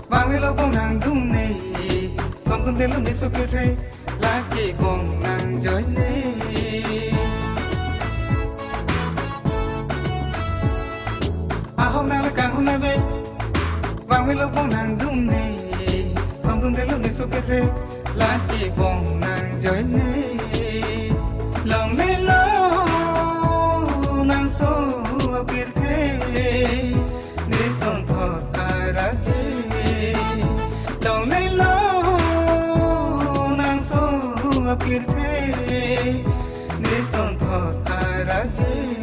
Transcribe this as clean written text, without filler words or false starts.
Bangilo bong nang dumne, something they look so pretty, like bong nang joy ne. Ahom nang kang hom na be, bangilo bong nang dumne, something they look so pretty, like bong nang joy ne. Long le lo nang so pretty, ne son thot araje. Long lay low, nang so apirte, ne son thot araje.